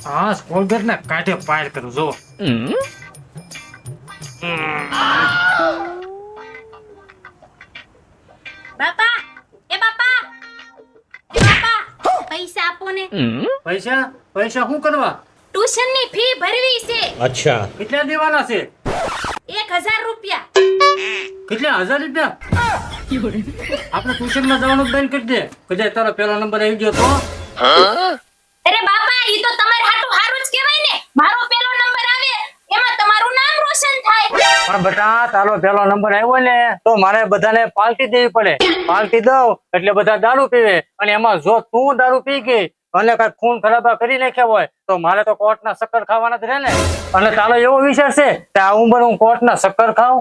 હા સ્કોલર ને કાઢે પાર કરું જો. બાપા એ બાપા એ બાપા પૈસા આપો ને. પૈસા પૈસા શું કરવા? ટ્યુશન ની ફી ભરવી છે. अच्छा કેટલા દેવાના છે? 1000 રૂપિયા. કેટલા 1000 રૂપિયા? આપણે ટ્યુશન માં જવાનું બંધ કરી દે. કદાચ તારો પહેલો નંબર આવી ગયો તો? અરે બાપા ઈ તો તમારે હાટું હારું જ કહેવાય ને. મારો પહેલો નંબર આવે એમાં તમારું નામ રોશન થાય. પણ બેટા તારો પહેલો નંબર આવ્યો ને તો મારે બધાને પાર્ટી દેવી પડે. પાર્ટી દઉં એટલે બધા દારૂ પીવે અને એમાં જો તું દારૂ પી ગઈ અને કઈ ખૂન ખરાબા કરી નાખ્યા હોય તો મારે તો કોર્ટના શક્કર ખાવાના જ રહે ને. અને તારો એવો વિચાર છે કે આ ઉંમર હું કોર્ટના શક્કર ખાઉં?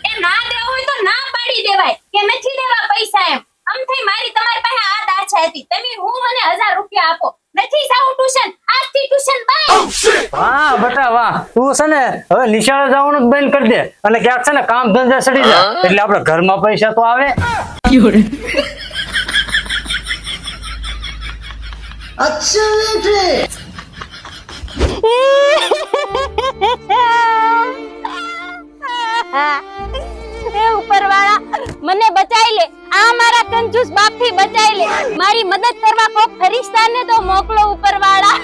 એ ના દેવું હોય તો ના પાડી દેવાય કે નથી દેવા પૈસા એમ. આમ થઈ મારી તમારી પાસે આ દાછા હતી. તમે હું મને 1000 રૂપિયા આપો. નથી જાવું ટ્યુશન. આજથી ટ્યુશન બંધ. વાહ બેટા વાહ, તું છે ને હવે નિશાળે જવાનું જ બંધ કરી દે અને ક્યાંક છે ને કામ ધંધા સડી જાય એટલે આપણે ઘરમાં પૈસા તો આવે. હે ઉપરવાળા મને બચાઈ લે. આ મારા કંજૂસ બાપથી બચાઈ લે. મારી મદદ કરવા કોક ફરિશ્તાને તો મોકલો ઉપરવાળા.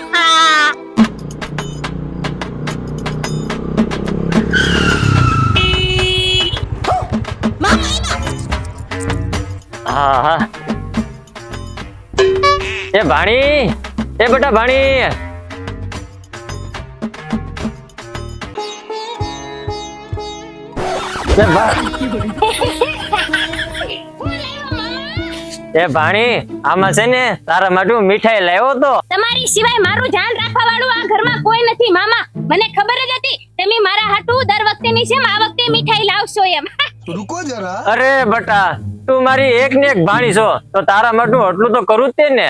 હા હા એ ભાણી, એ બેટા ભાણી. એ ભાણી આમાં છે ને તારા માટે હું મીઠાઈ લાવ્યો તો. તમારી સિવાય મારું ધ્યાન રાખવા વાળું આ ઘરમાં કોઈ નથી મામા. મને ખબર જ હતી તમે મારા હાટુ દર વખતેની જેમ આ વખતે મીઠાઈ લાવશો એમ. रुको जरा અરે બટા તું મારી એક ને એક ભાણી છો તો તારા માટે એટલું તો કરું જ તે ને.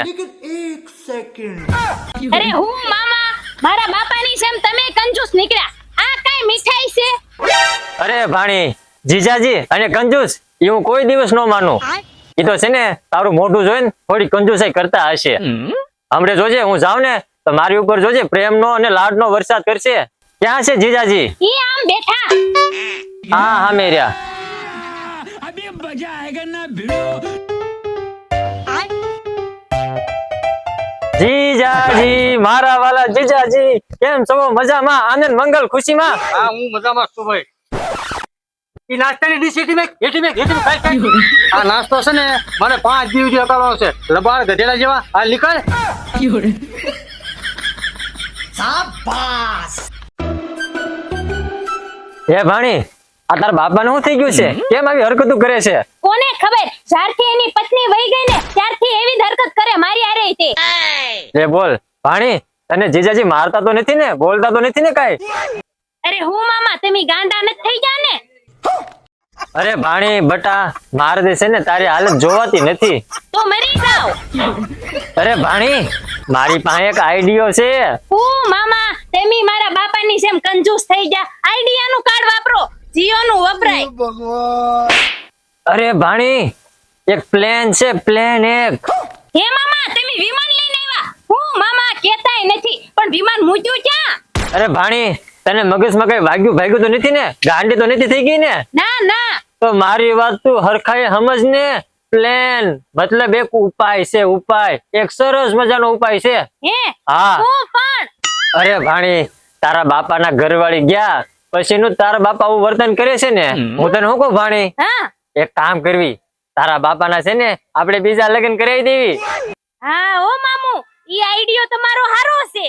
અરે હું મામા મારા બાપાની જેમ તમે કંજૂસ નીકળ્યા. આ કઈ મીઠાઈ છે? અરે ભાણી જીજાજી અને કંજૂસ એ હું કોઈ દિવસ ન માનું. એ તો છે ને તારું મોઢું જોઈને થોડી કંજૂસાઈ કરતા હશે. હમણે જોજે હું જાઉં ને તો મારી ઉપર જોજે પ્રેમનો અને લાડનો વરસાદ કરશે. ક્યાં છે જીજાજી? ઈ આમ બેઠા. હા હા મેર્યા. अभी मजा आएगा ना भिड़ो. જીજાજી મારા વાલા જીજાજી કેમ છો? મજામાં, આનંદ મંગલ ખુશીમાં? હા હું મજામાં છું ભાઈ. ઈ નાસ્તાની ડીશ એટી મેક ખાઈ. આ નાસ્તો છે ને મને 5 દિવસ અકાળવાનો છે. લબાડ ગધેડા જેવા આ નીકળ. હે ભાણી આ તારા બાપાને શું થઈ ગયું છે? કેમ આવી હરકતું કરે છે? કોને ખબર જ્યારથી એની પત્ની વહી ગઈ ને ત્યારથી એવી જ હરકત કરે મારી હારે તે. લે બોલ ભાણી, તને જીજાજી મારતા તો નથી ને? બોલતા તો નથી ને કાઈ? અરે હું મામા તમે ગાંડા નથી થઈ ગયા ને? અરે ભાણી બટા માર દે છે ને તારી હાલત જોવાતી નથી. તો મરી જાઓ. અરે ભાણી મારી પાસે એક આઈડિયો છે. હું મામા તમે મારા બાપાની જેમ કંજૂસ થઈ ગયા. આઈડિયાનું કાર્ડ વાપરો, જીઓનું વપરાય. અરે ભાણી એક પ્લેન છે, પ્લેન એક. હે મામા તમે વિમાન લઈને આવ્યા? હું મામા કહેતાય નથી પણ વિમાન મૂક્યું ક્યાં? અરે ભાણી તને મગજમાં કઈ વાગ્યું તો નથી ને? ગાંડી તો નથી થઈ ગઈ ને? ના ના તો મારી વાત તું હરખાઈ સમજ ને. પ્લેન મતલબ એક ઉપાય છે, ઉપાય એક સરસ મજાનો ઉપાય છે. હે હા હું પણ. અરે ભાણી તારા બાપાના ઘરવાળી ગયા પછી નું તારા બાપા આવું વર્તન કરે છે ને. હું તને શું કહું ભાણી, હા એક કામ કરવી, તારા બાપાના છે ને આપણે બીજા લગ્ન કરાવી દેવી. હા ઓ મામુ ઈ આઈડિયો તમારો હારો છે.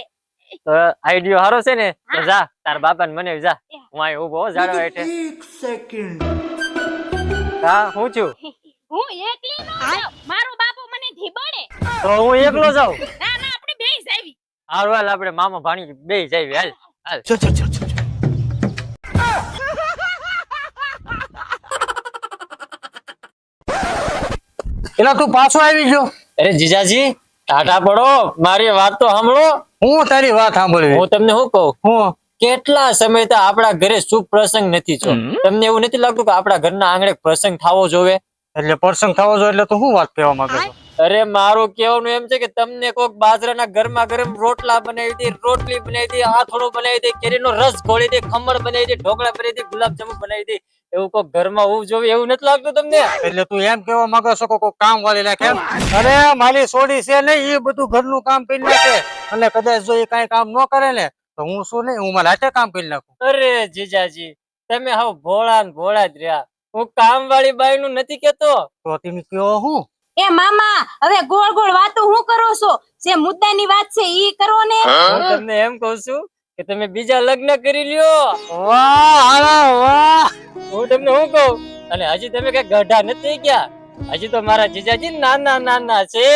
તો આઈડિયો હારો છે ને તો જા તારા બાપાને મને જા. હું અહીં ઉભો ઝાડવા હેઠે. હા હું છું. હું એકલી ન જાઉં. મારો બાપો મને ધીબડે. તો હું એકલો જાઉં. ના ના આપણે બેય જાવી. હારું હાલ આપણે મામા ભાણી બે જઈએ. હાલ હાલ. એલા તું પાછો આવી ગયો. અરે જીજાજી ટાટા પડો, મારી વાત તો સાંભળો. હું તારી વાત સાંભળવી. હું તમને શું કહું, હું કેટલા સમયથી આપણા ઘરે શુભ પ્રસંગ નથી થયો. તમને એવું નથી લાગતું કે આપણા ઘરના આંગણે પ્રસંગ થવો જોવે? એટલે પ્રસંગ થવો જોઈએ એટલે તું શું વાત કહેવા માંગે છો? અરે મારું કહેવાનું એમ છે કે તમને કોક બાજરાના ગરમા ગરમ રોટલા બનાવી દે, રોટલી બનાવી દે, આથોડું બનાવી દે, કેરીનો રસ ઘોળી દે, ખમણ બનાવી દે, ઢોકળા બનાવી દે, ગુલાબજાંબુ બનાવી દે, એવું કોક ઘરમાં હોવું જોઈએ એવું નથી લાગતું તમને? એટલે તું એમ કેવા માંગો છો કે કોઈ કામ વાળી નાખે એમ? અરે મારી સોડી છે ને એ બધું ઘરનું કામ કરી નાખે, અને કદાચ જો એ કઈ કામ ન કરે ને તો હું શું નહીં, હું મારા હાથે કામ કરી નાખું. અરે જીજાજી તમે હાવ ભોળા ને ભોળા જ રહ્યા. હું કામ વાળી બાઈ નું નથી કેતો. તો તમે કયો હું? એ મામા હવે ગોળ ગોળ વાતો હું કરો છો? જે મુદ્દાની વાત છે ઈ કરો ને. હું તમને એમ કહું છું કે તમે બીજા લગ્ન કરી લ્યો. વાહ હાલા વાહ. હું તમને શું કહું, અને હજી તમે કઈ ગઢા નથી ગયા, હજી તો મારા જીજાજી નાના નાના છે.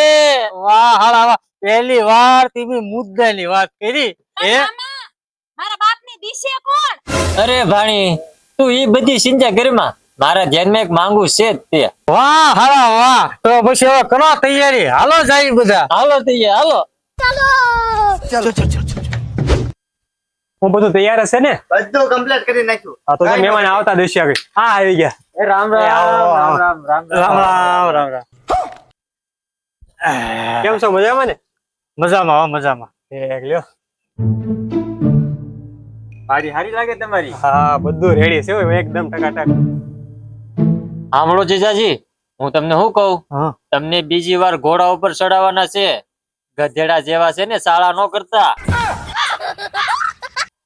વાહ હાલા વાહ. પહેલી વાર તમે મુદ્દાની વાત કરી. એ મામા મારા બાપની દિશે કોણ? અરે ભાણી તું ઈ બધી ચિંતા કરીમાં, મારા ધ્યાનમાં એક માંગુ છે જ તે. વાહ હાલા વાહ. તો પછી હવે કરો તૈયારી, હાલો જાય બધા. હાલો તૈયાર હાલો. હું બધું તૈયાર હશે ને? બધું કમ્પ્લીટ કરી નાખ્યું. હા તો મહેમાન આવતા દઈશું આગળ. હા આવી ગયા. એ રામ રામ આવો, આવો. રામ રામ રામ રામ રામ રામ. કેમ છો, મજામાં ને? મજામાં હો, મજામાં. એક લ્યો. હારી હારી લાગે તમારી. હા બધું રેડી છે હો, એકદમ ટકાટક. સાંભળો જીજાજી હું તમને શું કહું, હા તમને બીજી વાર ઘોડા ઉપર ચડાવવાના છે. ગધેડા જેવા છે ને શાળા નો કરતા.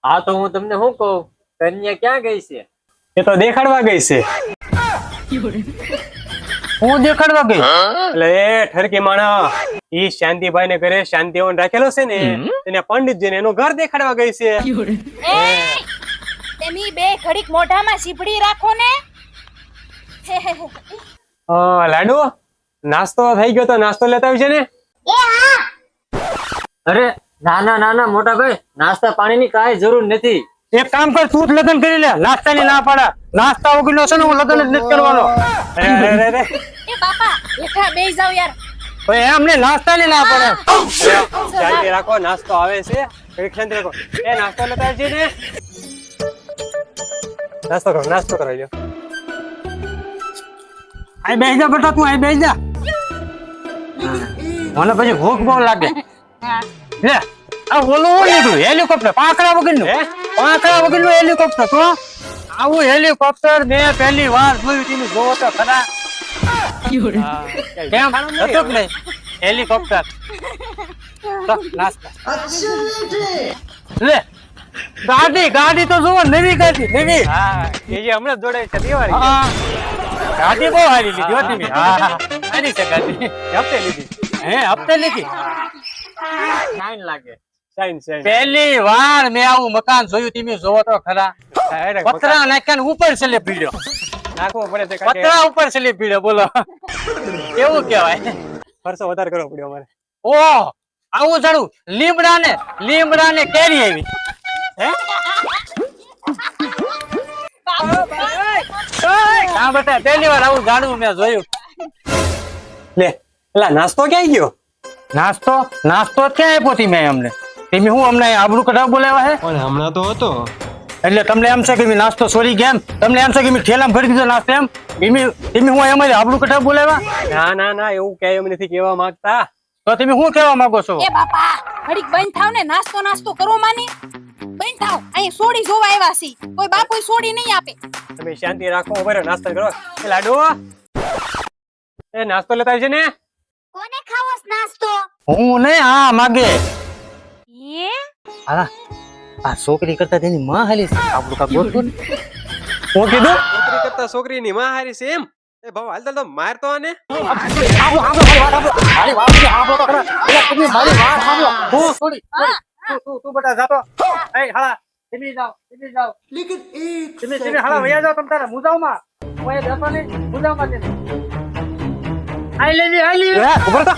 હા તો હું તમને શું કહું, કન્યા ક્યાં ગઈ છે? એ તો દેખાડવા ગઈ છે. હું દેખાડવા ગઈ? એટલે એ ઠરકી માણા ઈ શાંતિભાઈ ને ઘરે શાંતિવન રાખેલો છે ને, એને પંડિતજી ને એનું ઘર દેખાડવા ગઈ છે. એ તેમી બે ઘડીક મોઢામાં સીપડી રાખો ને. લાડુ નાસ્તો થઈ ગયો તો નાસ્તો લેતા આવજે ને. અરે નાના નાના મોટા ભાઈ નાસ્તા પાણી ની કાંઈ જરૂર નથી. એક કામ કર, તું જ લગ્ન કરી લે. નાસ્તાની ના પાડા. નાસ્તા વગરનો છે ને હું લગ્ન જ નથી કરવાનો. અરે અરે અરે એ બાપા હેઠા બેસી જાવ યાર. ભાઈ એમને નાસ્તાની ના પડે. શાંતિ રાખો, નાસ્તો આવે છે. ઘડીક શાંતિ રાખો. એ નાસ્તો લેતા આવજે ને. નાસ્તો કરો, નાસ્તો કરો લ્યો. આય બેસી જા બેટા, તું આય બેસી જા. મને પછી ભૂખ બહુ લાગે. લે આ ઓલું નીકળ્યું હેલિકોપ્ટર, પાંખડા વગરનું. પાંખડા વગરનું હેલિકોપ્ટર. તો આવું હેલિકોપ્ટર મેં પહેલી વાર જોયું. તમે જોવો તો ખરા. કેમ હતું કે નહીં હેલિકોપ્ટર? તો નાસ્તા લે. ગાડી ગાડી તો જોવો, નવી ગાડી નવી. હા એ જે હમણાં જોડાય છે દિવાળી. હા ગાડી બહુ સારી લીધી હો તમે. હા સારી છે ગાડી. હપ્તે લીધી. હે હપ્તે લીધી? ફાઇન લાગે. Sign sign. પહેલી વાર મેં આવું મકાન જોયું. તમે જોવો તો ખરા. પતરા નાખ્યા ને ઉપર છેલ્લે પીડ્યો. નાખવો પડે છે કારણ કે પતરા ઉપર છેલ્લે પીડ્યો. બોલો કેવું કેવાય? ખર્ચો વધારે કરવો પડ્યો અમારે. ઓહ આવું જાણું. લીમડા ને કેરી આવી. હે હા બેટા, પહેલી વાર આવું જાણવું મેં જોયું. લે એલા નાસ્તો ક્યાં ગયો? નાસ્તો નાસ્તો ક્યાં આપ્યો તી મેં અમને? તમે હું અમને આબરૂ કઢાવ બોલાવ્યા હે? પણ હમણાં તો હતો. એટલે તમને એમ છે કે મેં નાસ્તો છોડી ગયા એમ? તમને એમ છે કે મેં ઠેલામાં ભરી દીધો નાસ્તો એમ? તમે હું અમારે આબરૂ કઢાવ બોલાવ્યા? ના ના ના એવું કઈ અમે નથી કહેવા માંગતા. તો તમે શું કહેવા માંગો છો? એ બાપા ઘડીક બંધ થાવ ને. નાસ્તો નાસ્તો કરો માની. બંધ થાવ. અહીં સોડી જોવા આવ્યા છી. કોઈ બાપુ સોડી નહીં આપે. તમે શાંતિ રાખો, બરાબર નાસ્તો કરો. એ લાડુ એ નાસ્તો લેતા આવજે ને. કોને ખાવોસ નાસ્તો? હું નહીં, હા માગે. એ હા આ છોકરી કરતા તેની માં હાલી છે. આપણું કાક ગોઠવું ને. હું કીધું છોકરી કરતા છોકરીની માં હારી છે એમ? એ ભાવ હાલ તો માર તો આને. તું બેટા જાતો. એ હાલા તમે જાઓ. તમે હાલા વયા જાઓ તમ તારે મુજાવમાં. હું એ બેસો નહીં મુજાવમાં. આઈ લેવી ઉભો રહો તો.